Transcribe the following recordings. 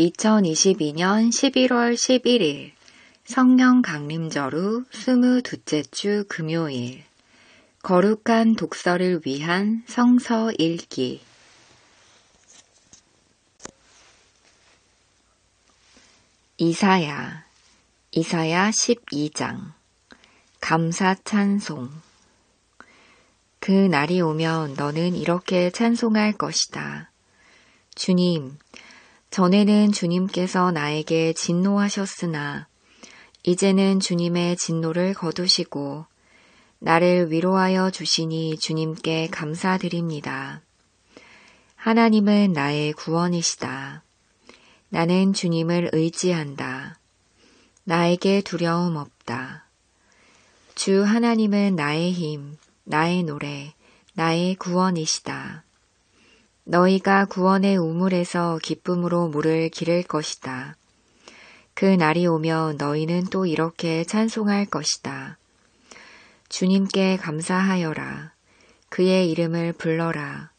2022년 11월 11일 성령 강림절후 22째 주 금요일 거룩한 독서를 위한 성서 읽기 이사야 12장 감사 찬송 그 날이 오면 너는 이렇게 찬송할 것이다. 주님, 전에는 주님께서 나에게 진노하셨으나 이제는 주님의 진노를 거두시고 나를 위로하여 주시니 주님께 감사드립니다. 하나님은 나의 구원이시다. 나는 주님을 의지한다. 나에게 두려움 없다. 주 하나님은 나의 힘, 나의 노래, 나의 구원이시다. 너희가 구원의 우물에서 기쁨으로 물을 기를 것이다. 그 날이 오면 너희는 또 이렇게 찬송할 것이다. 주님께 감사하여라. 그의 이름을 불러라.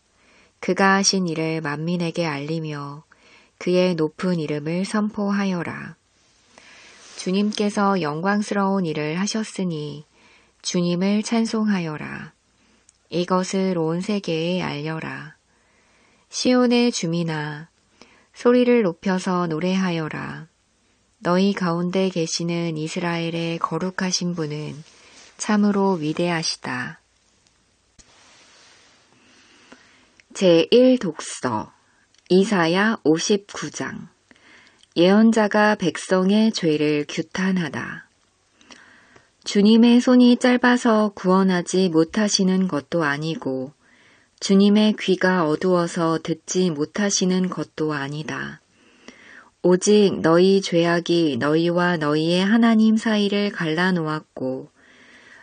그가 하신 일을 만민에게 알리며 그의 높은 이름을 선포하여라. 주님께서 영광스러운 일을 하셨으니 주님을 찬송하여라. 이것을 온 세계에 알려라. 시온의 주민아, 소리를 높여서 노래하여라. 너희 가운데 계시는 이스라엘의 거룩하신 분은 참으로 위대하시다. 제1독서 이사야 59장 예언자가 백성의 죄를 규탄하다. 주님의 손이 짧아서 구원하지 못하시는 것도 아니고 주님의 귀가 어두워서 듣지 못하시는 것도 아니다. 오직 너희 죄악이 너희와 너희의 하나님 사이를 갈라놓았고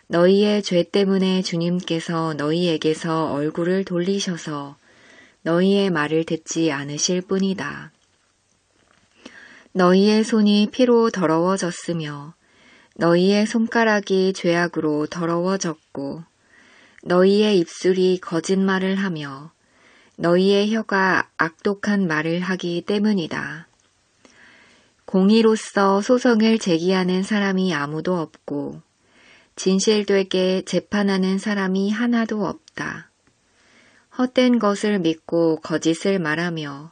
너희의 죄 때문에 주님께서 너희에게서 얼굴을 돌리셔서 너희의 말을 듣지 않으실 뿐이다. 너희의 손이 피로 더러워졌으며 너희의 손가락이 죄악으로 더러워졌고 너희의 입술이 거짓말을 하며 너희의 혀가 악독한 말을 하기 때문이다. 공의로서 소송을 제기하는 사람이 아무도 없고 진실되게 재판하는 사람이 하나도 없다. 헛된 것을 믿고 거짓을 말하며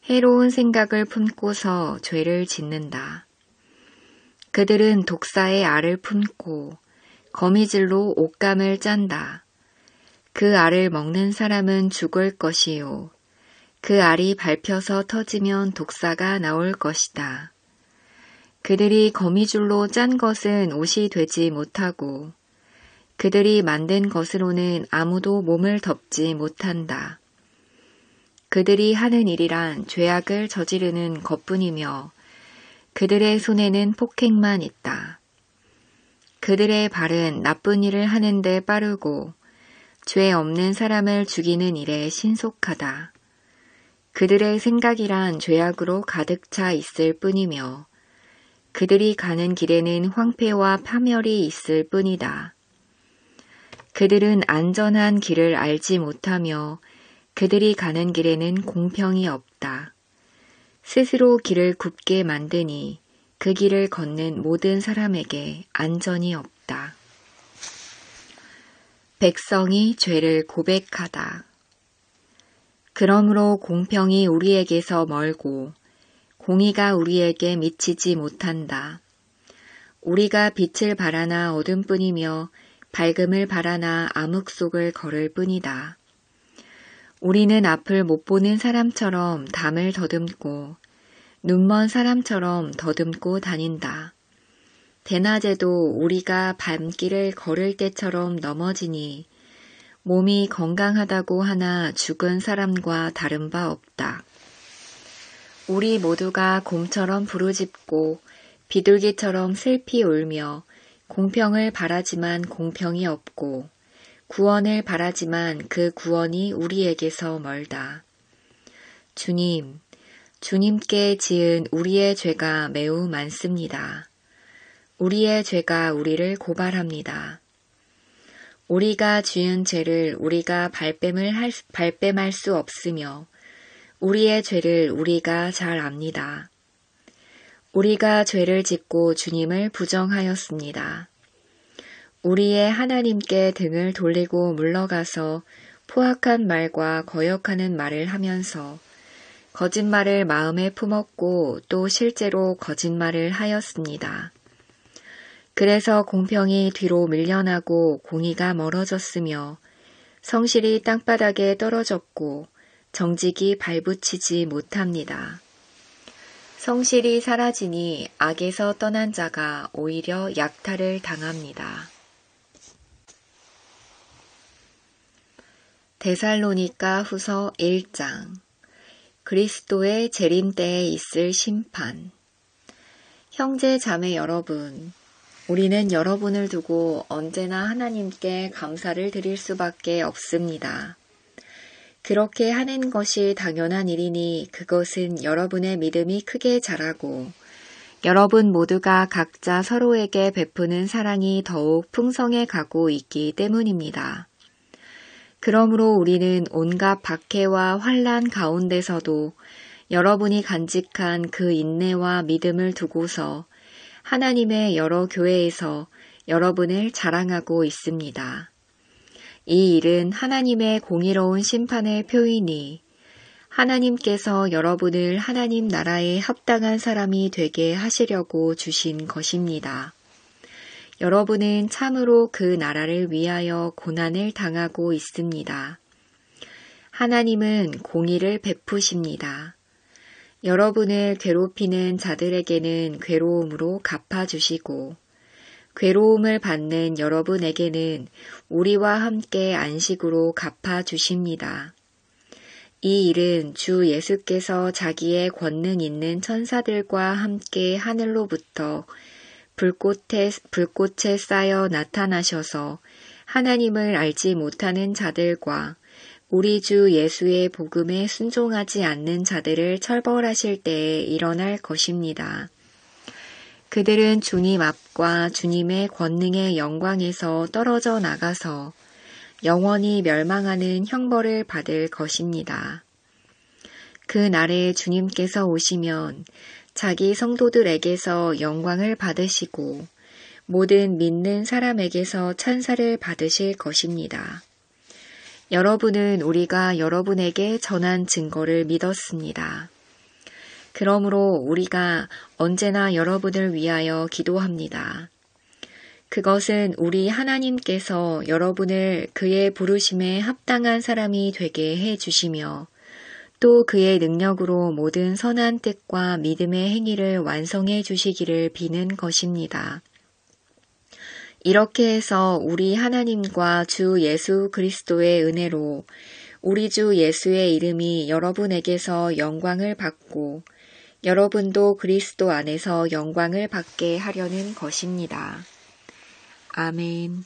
해로운 생각을 품고서 죄를 짓는다. 그들은 독사의 알을 품고 거미줄로 옷감을 짠다. 그 알을 먹는 사람은 죽을 것이요. 그 알이 밟혀서 터지면 독사가 나올 것이다. 그들이 거미줄로 짠 것은 옷이 되지 못하고 그들이 만든 것으로는 아무도 몸을 덮지 못한다. 그들이 하는 일이란 죄악을 저지르는 것뿐이며 그들의 손에는 폭행만 있다. 그들의 발은 나쁜 일을 하는데 빠르고 죄 없는 사람을 죽이는 일에 신속하다. 그들의 생각이란 죄악으로 가득 차 있을 뿐이며 그들이 가는 길에는 황폐와 파멸이 있을 뿐이다. 그들은 안전한 길을 알지 못하며 그들이 가는 길에는 공평이 없다. 스스로 길을 굽게 만드니 그 길을 걷는 모든 사람에게 안전이 없다. 백성이 죄를 고백하다. 그러므로 공평이 우리에게서 멀고 공의가 우리에게 미치지 못한다. 우리가 빛을 바라나 어둠뿐이며 밝음을 바라나 암흑 속을 걸을 뿐이다. 우리는 앞을 못 보는 사람처럼 담을 더듬고 눈먼 사람처럼 더듬고 다닌다. 대낮에도 우리가 밤길을 걸을 때처럼 넘어지니 몸이 건강하다고 하나 죽은 사람과 다른 바 없다. 우리 모두가 곰처럼 부르짖고 비둘기처럼 슬피 울며 공평을 바라지만 공평이 없고 구원을 바라지만 그 구원이 우리에게서 멀다. 주님, 주님께 지은 우리의 죄가 매우 많습니다. 우리의 죄가 우리를 고발합니다. 우리가 지은 죄를 우리가 발뺌할 수 없으며 우리의 죄를 우리가 잘 압니다. 우리가 죄를 짓고 주님을 부정하였습니다. 우리의 하나님께 등을 돌리고 물러가서 포악한 말과 거역하는 말을 하면서 거짓말을 마음에 품었고 또 실제로 거짓말을 하였습니다. 그래서 공평이 뒤로 밀려나고 공의가 멀어졌으며 성실이 땅바닥에 떨어졌고 정직이 발붙이지 못합니다. 성실이 사라지니 악에서 떠난 자가 오히려 약탈을 당합니다. 데살로니가 후서 1장. 그리스도의 재림 때에 있을 심판. 형제 자매 여러분, 우리는 여러분을 두고 언제나 하나님께 감사를 드릴 수밖에 없습니다. 그렇게 하는 것이 당연한 일이니 그것은 여러분의 믿음이 크게 자라고 여러분 모두가 각자 서로에게 베푸는 사랑이 더욱 풍성해 가고 있기 때문입니다. 그러므로 우리는 온갖 박해와 환난 가운데서도 여러분이 간직한 그 인내와 믿음을 두고서 하나님의 여러 교회에서 여러분을 자랑하고 있습니다. 이 일은 하나님의 공의로운 심판의 표이니 하나님께서 여러분을 하나님 나라에 합당한 사람이 되게 하시려고 주신 것입니다. 여러분은 참으로 그 나라를 위하여 고난을 당하고 있습니다. 하나님은 공의를 베푸십니다. 여러분을 괴롭히는 자들에게는 괴로움으로 갚아주시고 괴로움을 받는 여러분에게는 우리와 함께 안식으로 갚아주십니다. 이 일은 주 예수께서 자기의 권능 있는 천사들과 함께 하늘로부터 불꽃에 쌓여 나타나셔서 하나님을 알지 못하는 자들과 우리 주 예수의 복음에 순종하지 않는 자들을 처벌하실 때에 일어날 것입니다. 그들은 주님 앞과 주님의 권능의 영광에서 떨어져 나가서 영원히 멸망하는 형벌을 받을 것입니다. 그 날에 주님께서 오시면 자기 성도들에게서 영광을 받으시고 모든 믿는 사람에게서 찬사를 받으실 것입니다. 여러분은 우리가 여러분에게 전한 증거를 믿었습니다. 그러므로 우리가 언제나 여러분을 위하여 기도합니다. 그것은 우리 하나님께서 여러분을 그의 부르심에 합당한 사람이 되게 해 주시며 또 그의 능력으로 모든 선한 뜻과 믿음의 행위를 완성해 주시기를 비는 것입니다. 이렇게 해서 우리 하나님과 주 예수 그리스도의 은혜로 우리 주 예수의 이름이 여러분에게서 영광을 받고 여러분도 그리스도 안에서 영광을 받게 하려는 것입니다. 아멘.